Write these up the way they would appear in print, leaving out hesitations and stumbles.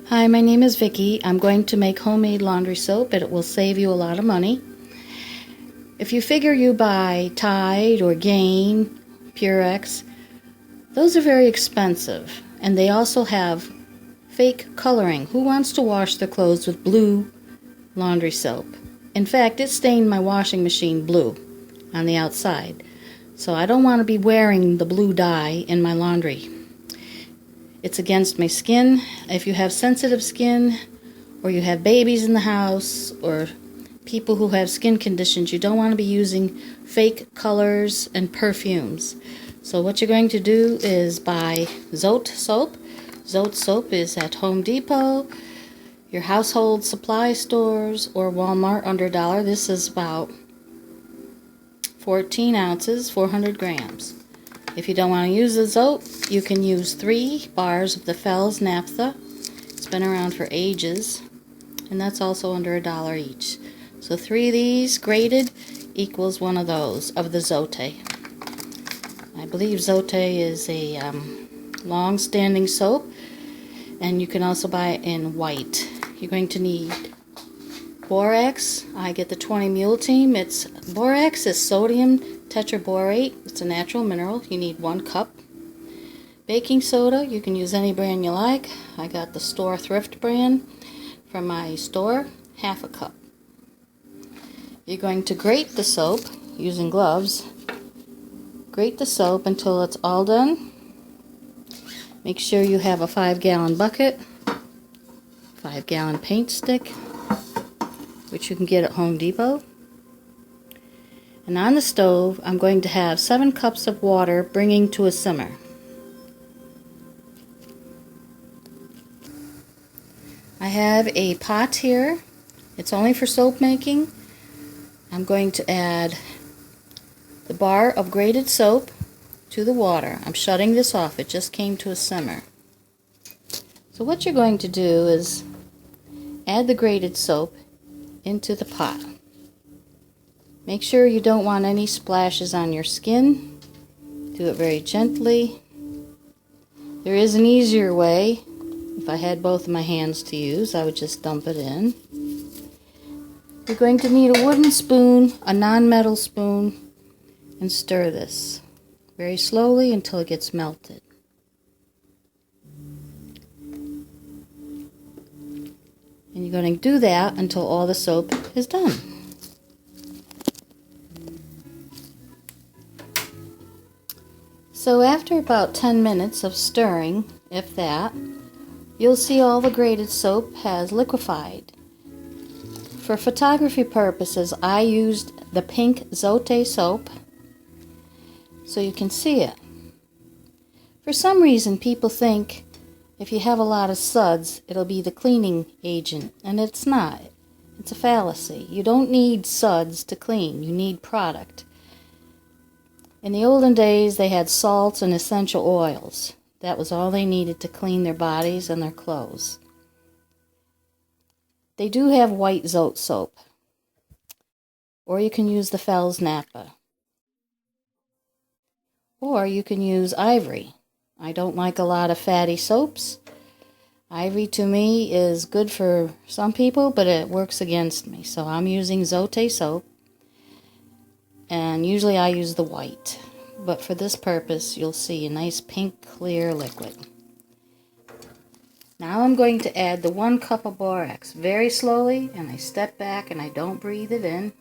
Hi, my name is Vicki. I'm going to make homemade laundry soap, and it will save you a lot of money. If you figure you buy Tide or Gain, Purex, those are very expensive, and they also have fake coloring. Who wants to wash their clothes with blue laundry soap? In fact, it stained my washing machine blue on the outside, so I don't want to be wearing the blue dye in my laundry. It's against my skin. If you have sensitive skin, or you have babies in the house, or people who have skin conditions, you don't want to be using fake colors and perfumes. So what you're going to do is buy Zote soap. Zote soap is at Home Depot, your household supply stores, or Walmart under $1. This is about 14 ounces, 400 grams. If you don't want to use the Zote, you can use 3 bars of the Fells Naphtha. It's been around for ages, and that's also under $1 each. So 3 of these grated equals one of those, of the Zote. I believe Zote is a long-standing soap, and you can also buy it in white. You're going to need borax. I get the 20 Mule Team. Borax is sodium tetraborate. It's a natural mineral. You need 1 cup. Baking soda, you can use any brand you like. I got the store thrift brand from my store, half a cup. You're going to grate the soap using gloves. Grate the soap until it's all done. Make sure you have a 5-gallon bucket, 5-gallon paint stick, which you can get at Home Depot. And on the stove, I'm going to have 7 cups of water bringing to a simmer. I have a pot here. It's only for soap making. I'm going to add the bar of grated soap to the water. I'm shutting this off. It just came to a simmer. So what you're going to do is add the grated soap into the pot. Make sure you don't want any splashes on your skin. Do it very gently. There is an easier way. If I had both of my hands to use, I would just dump it in. You're going to need a wooden spoon, a non-metal spoon, and stir this very slowly until it gets melted. And you're going to do that until all the soap is done. So after about 10 minutes of stirring, if that, you'll see all the grated soap has liquefied. For photography purposes, I used the pink Zote soap so you can see it. For some reason, people think if you have a lot of suds, it'll be the cleaning agent, and it's not. It's a fallacy. You don't need suds to clean. You need product. In the olden days, they had salts and essential oils. That was all they needed to clean their bodies and their clothes. They do have white Zote soap, or you can use the Fells Naphtha, or you can use Ivory. I don't like a lot of fatty soaps. Ivory to me is good for some people, but it works against me. So I'm using Zote soap, and usually I use the white. But for this purpose, you'll see a nice pink clear liquid. Now I'm going to add the 1 cup of borax very slowly, and I step back and I don't breathe it in.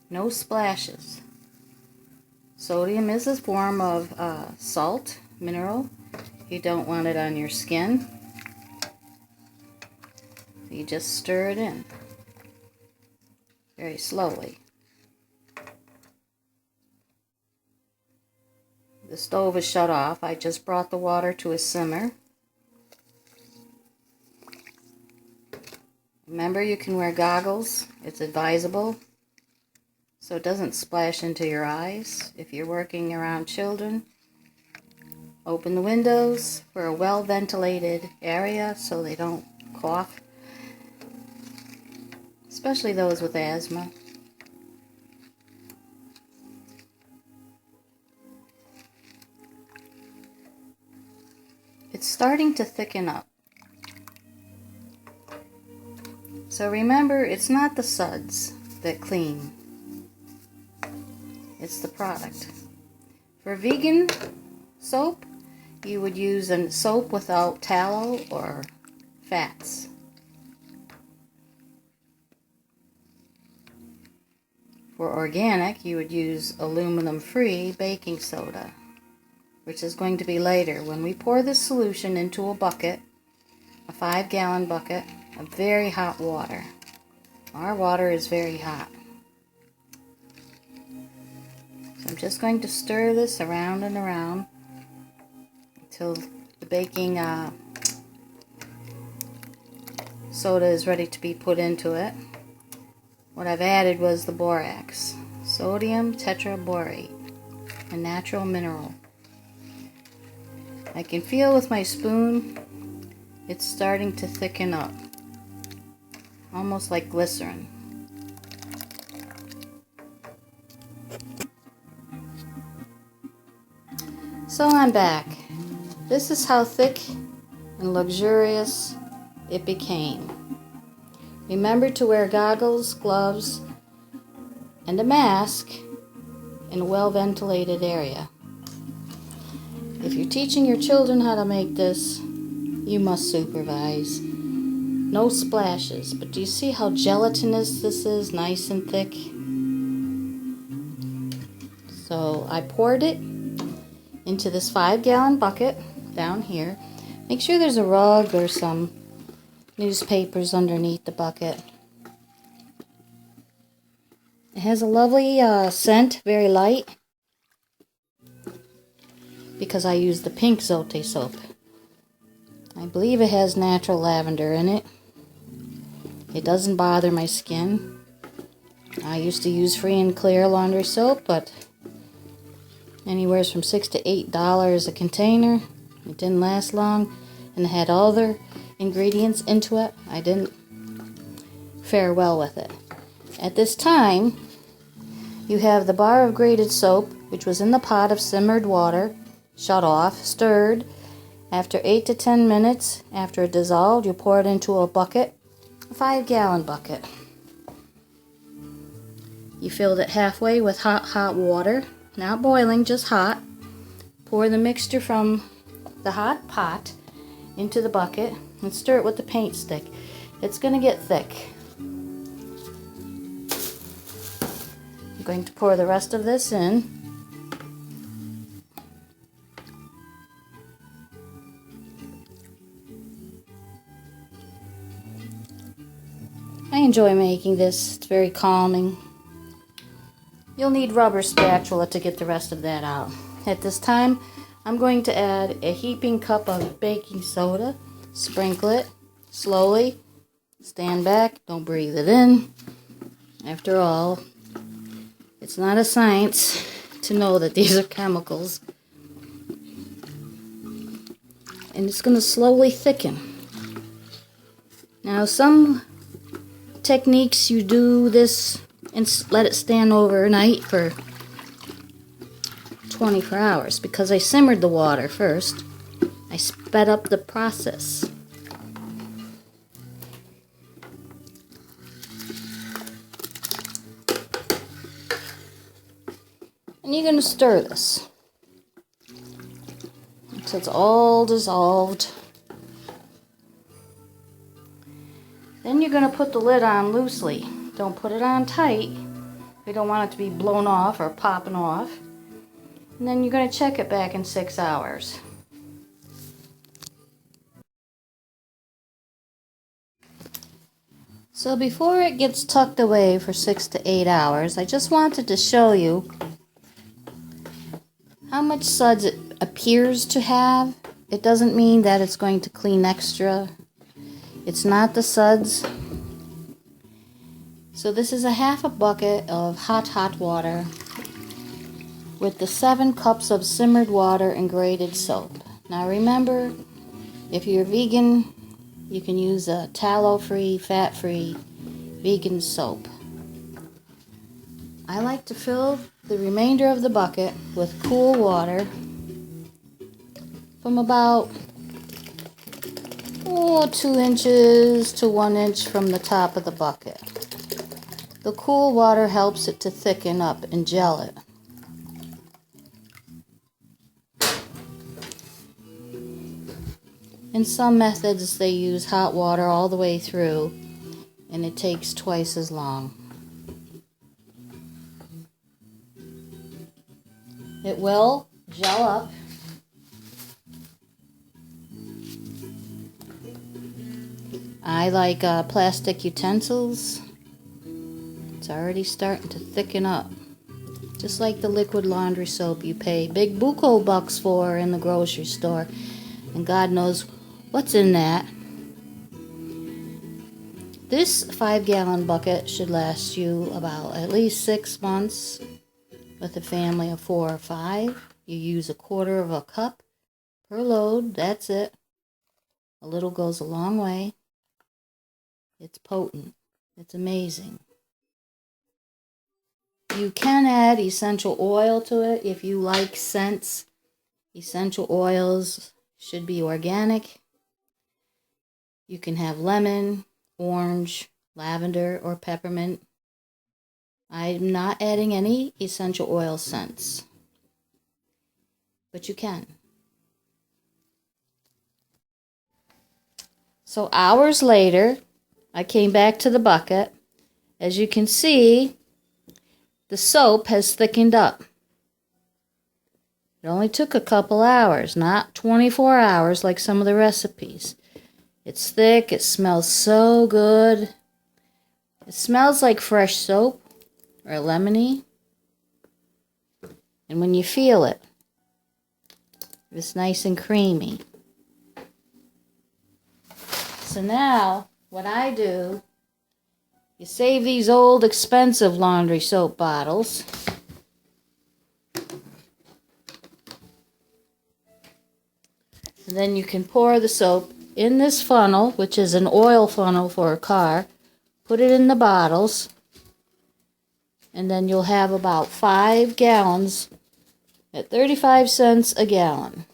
No splashes. Sodium is a form of salt, mineral. You don't want it on your skin. So you just stir it in very slowly. The stove is shut off. I just brought the water to a simmer. Remember, you can wear goggles. It's advisable, so it doesn't splash into your eyes. If you're working around children, open the windows for a well-ventilated area so they don't cough, especially those with asthma. it's starting to thicken up. So remember, it's not the suds that clean. It's the product. For vegan soap, you would use a soap without tallow or fats. For organic, you would use aluminum-free baking soda, which is going to be later. When we pour this solution into a bucket, a 5-gallon bucket of very hot water. Our water is very hot. So I'm just going to stir this around and around until the baking soda is ready to be put into it. What I've added was the borax, sodium tetraborate, a natural mineral. I can feel with my spoon it's starting to thicken up, almost like glycerin. So I'm back. This is how thick and luxurious it became. Remember to wear goggles, gloves, and a mask in a well-ventilated area. If you're teaching your children how to make this, you must supervise. No splashes, but do you see how gelatinous this is? Nice and thick. So I poured it into this 5-gallon bucket down here. Make sure there's a rug or some newspapers underneath the bucket. It has a lovely scent, very light, because I use the pink Zote soap. I believe it has natural lavender in it. It doesn't bother my skin. I used to use Free and Clear laundry soap, but anywhere from $6 to $8 a container. It didn't last long, and it had other ingredients into it. I didn't fare well with it. At this time, you have the bar of grated soap, which was in the pot of simmered water, shut off, stirred. After 8 to 10 minutes, after it dissolved, you pour it into a bucket, a 5-gallon bucket. You filled it halfway with hot water, not boiling, just hot. Pour the mixture from the hot pot into the bucket and stir it with the paint stick. It's going to get thick. I'm going to pour the rest of this in. I enjoy making this. It's very calming. You'll need rubber spatula to get the rest of that out. At this time, I'm going to add a heaping cup of baking soda. Sprinkle it slowly. Stand back. Don't breathe it in. After all, it's not a science to know that these are chemicals. And it's going to slowly thicken. Now, some techniques, you do this and let it stand overnight for 24 hours. Because I simmered the water first, I sped up the process. And you're going to stir this until it's all dissolved. Then you're going to put the lid on loosely. Don't put it on tight. We don't want it to be blown off or popping off. And then you're going to check it back in 6 hours. So before it gets tucked away for 6 to 8 hours, I just wanted to show you how much suds it appears to have. It doesn't mean that it's going to clean extra. It's not the suds. So this is a half a bucket of hot water with the 7 cups of simmered water and grated soap. Now remember, if you're vegan, you can use a tallow-free, fat-free vegan soap. I like to fill the remainder of the bucket with cool water from about 2 inches to 1 inch from the top of the bucket. The cool water helps it to thicken up and gel it. In some methods they use hot water all the way through, and it takes twice as long. It will gel up. I like plastic utensils. It's already starting to thicken up. Just like the liquid laundry soap you pay big buco bucks for in the grocery store. And God knows what's in that. This 5-gallon bucket should last you about at least 6 months. With a family of 4 or 5, you use 1/4 of a cup per load. That's it. A little goes a long way. It's potent. It's amazing. You can add essential oil to it if you like scents. Essential oils should be organic. You can have lemon, orange, lavender, or peppermint. I'm not adding any essential oil scents, but you can. So hours later, I came back to the bucket. As you can see, the soap has thickened up. It only took a couple hours, not 24 hours like some of the recipes. It's thick, it smells so good. It smells like fresh soap or lemony. And when you feel it, it's nice and creamy. So now, what I do, you save these old expensive laundry soap bottles. And then you can pour the soap in this funnel, which is an oil funnel for a car. Put it in the bottles. And then you'll have about 5 gallons at 35 cents a gallon.